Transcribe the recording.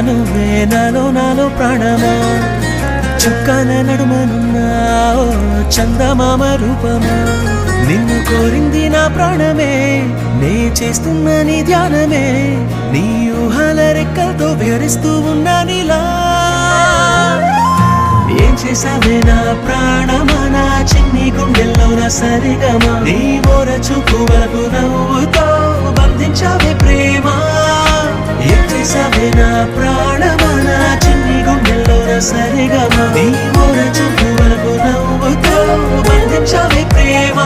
నువ్వే నాలో నాలో ప్రాణమా చుక్కన నడుమనున్నా ఓ చందమామ రూపమా నిన్ను కోరింది నా ప్రాణమే నే చేస్తున్న నీ ధ్యానమే నీ ఊహల రెక్కలతో విహరిస్తూ ఉన్నా నీలా ఏం చేసావే నా ప్రాణమా నా చిన్ని గుండెల్లో నా సరిగమా నీ ఓర చూపు వరకు నవ్వుతో బంధించావే ప్రేమ ఏం చేసావే నా ప్రాణమా నా చిన్ని గుండెల్లో నా సరిగమా నీ ఓర చూపు వరకు నవ్వుతో బంధించావే ప్రేమ